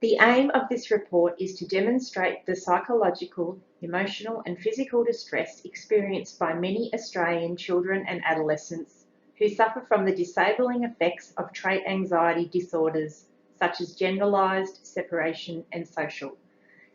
The aim of this report is to demonstrate the psychological, emotional and physical distress experienced by many Australian children and adolescents who suffer from the disabling effects of trait anxiety disorders such as generalised, separation and social.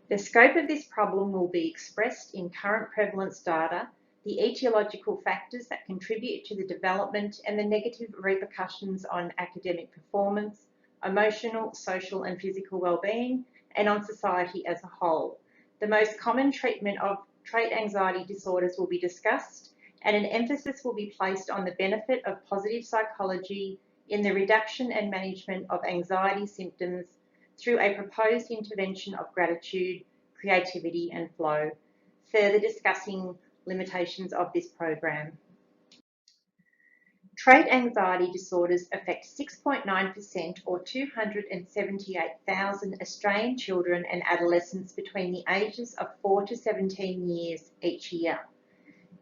The scope of this problem will be expressed in current prevalence data, the etiological factors that contribute to the development and the negative repercussions on academic performance, emotional, social and physical well-being, and on society as a whole. The most common treatment of trait anxiety disorders will be discussed, and an emphasis will be placed on the benefit of positive psychology in the reduction and management of anxiety symptoms through a proposed intervention of gratitude, creativity and flow, further discussing limitations of this program. Trait anxiety disorders affect 6.9% or 278,000 Australian children and adolescents between the ages of 4 to 17 years each year.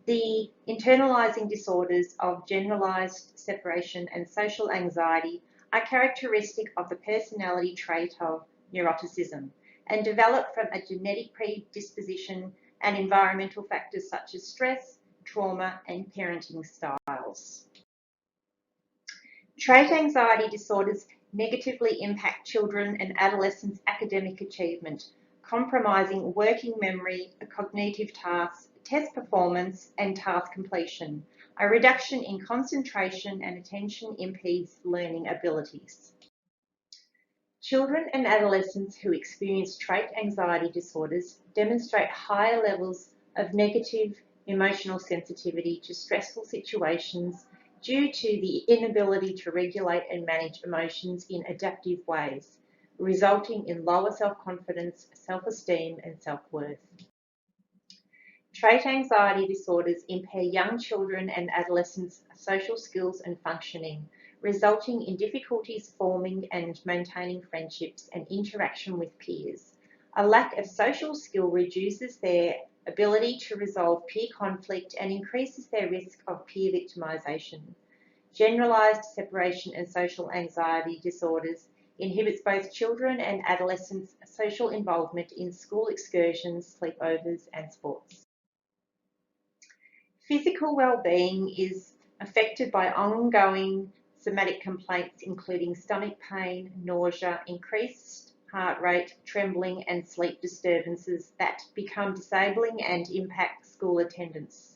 The internalising disorders of generalised separation and social anxiety are characteristic of the personality trait of neuroticism and develop from a genetic predisposition and environmental factors such as stress, trauma and parenting styles. Trait anxiety disorders negatively impact children and adolescents' academic achievement, compromising working memory, cognitive tasks, test performance and task completion. A reduction in concentration and attention impedes learning abilities. Children and adolescents who experience trait anxiety disorders demonstrate higher levels of negative emotional sensitivity to stressful situations due to the inability to regulate and manage emotions in adaptive ways, resulting in lower self-confidence, self-esteem and self-worth. Trait anxiety disorders impair young children and adolescents' social skills and functioning, resulting in difficulties forming and maintaining friendships and interaction with peers. A lack of social skill reduces their ability to resolve peer conflict and increases their risk of peer victimisation. Generalised separation and social anxiety disorders inhibits both children and adolescents' social involvement in school excursions, sleepovers and sports. Physical well-being is affected by ongoing somatic complaints including stomach pain, nausea, increased heart rate, trembling and sleep disturbances that become disabling and impact school attendance.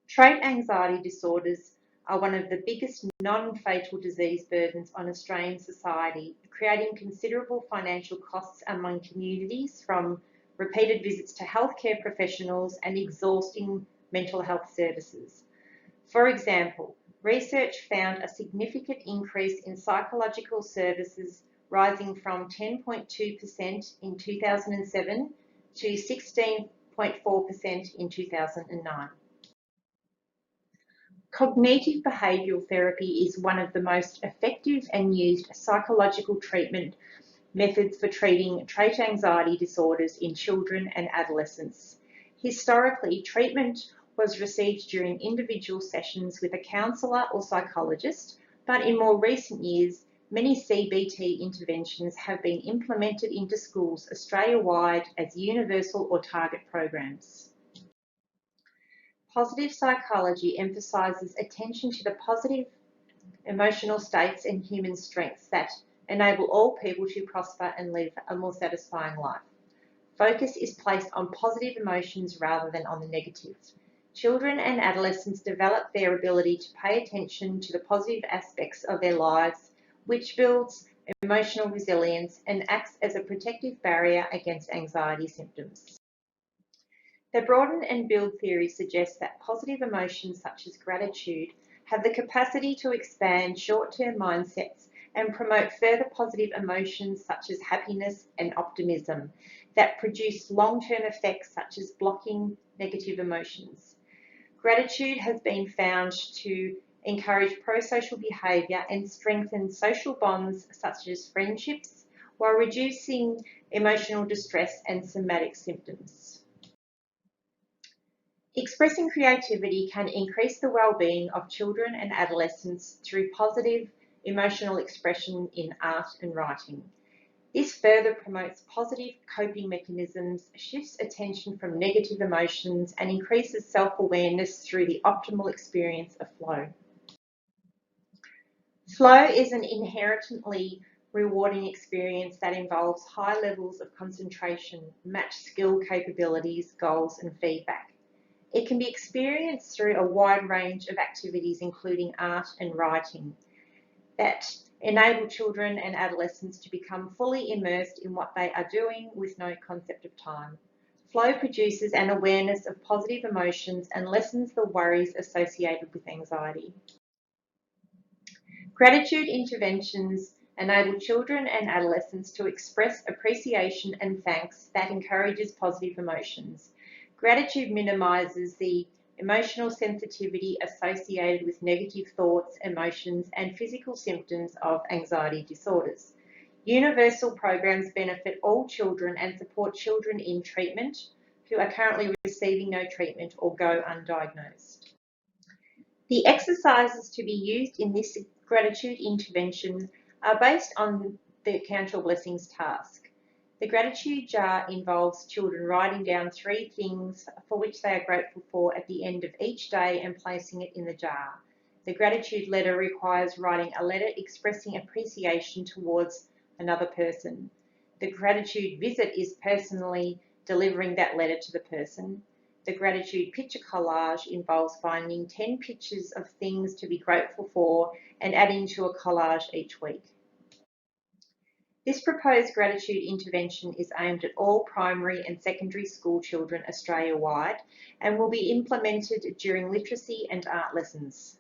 Trait anxiety disorders are one of the biggest non-fatal disease burdens on Australian society, creating considerable financial costs among communities from repeated visits to healthcare professionals and exhausting mental health services. For example, research found a significant increase in psychological services rising from 10.2% in 2007 to 16.4% in 2009. Cognitive behavioural therapy is one of the most effective and used psychological treatment methods for treating trait anxiety disorders in children and adolescents. Historically, treatment was received during individual sessions with a counsellor or psychologist, but in more recent years, many CBT interventions have been implemented into schools Australia-wide as universal or target programs. Positive psychology emphasises attention to the positive emotional states and human strengths that enable all people to prosper and live a more satisfying life. Focus is placed on positive emotions rather than on the negative. Children and adolescents develop their ability to pay attention to the positive aspects of their lives, which builds emotional resilience and acts as a protective barrier against anxiety symptoms. The broaden and build theory suggests that positive emotions such as gratitude have the capacity to expand short-term mindsets and promote further positive emotions such as happiness and optimism that produce long-term effects such as blocking negative emotions. Gratitude has been found to encourage pro-social behaviour and strengthen social bonds such as friendships while reducing emotional distress and somatic symptoms. Expressing creativity can increase the well-being of children and adolescents through positive emotional expression in art and writing. This further promotes positive coping mechanisms, shifts attention from negative emotions, and increases self-awareness through the optimal experience of flow. Flow is an inherently rewarding experience that involves high levels of concentration, matched skill capabilities, goals, and feedback. It can be experienced through a wide range of activities, including art and writing, that enable children and adolescents to become fully immersed in what they are doing with no concept of time. Flow produces an awareness of positive emotions and lessens the worries associated with anxiety. Gratitude interventions enable children and adolescents to express appreciation and thanks that encourages positive emotions. Gratitude minimises the emotional sensitivity associated with negative thoughts, emotions, and physical symptoms of anxiety disorders. Universal programs benefit all children and support children in treatment who are currently receiving no treatment or go undiagnosed. The exercises to be used in this gratitude intervention are based on the Count Your Blessings task. The gratitude jar involves children writing down 3 things for which they are grateful for at the end of each day and placing it in the jar. The gratitude letter requires writing a letter expressing appreciation towards another person. The gratitude visit is personally delivering that letter to the person. The gratitude picture collage involves finding 10 pictures of things to be grateful for and adding to a collage each week. This proposed gratitude intervention is aimed at all primary and secondary school children Australia-wide and will be implemented during literacy and art lessons.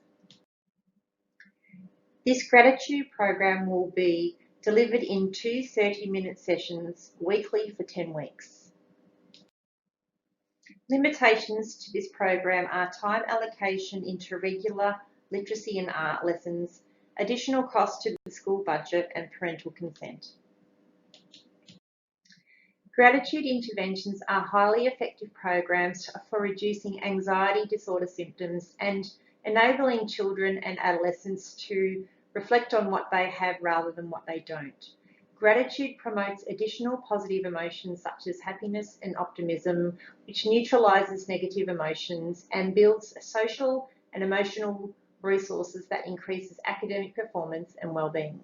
This gratitude program will be delivered in 2 30-minute sessions weekly for 10 weeks. Limitations to this program are time allocation into regular literacy and art lessons, additional cost to the school budget, and parental consent. Gratitude interventions are highly effective programs for reducing anxiety disorder symptoms and enabling children and adolescents to reflect on what they have rather than what they don't. Gratitude promotes additional positive emotions such as happiness and optimism, which neutralises negative emotions and builds social and emotional resources that increases academic performance and well-being.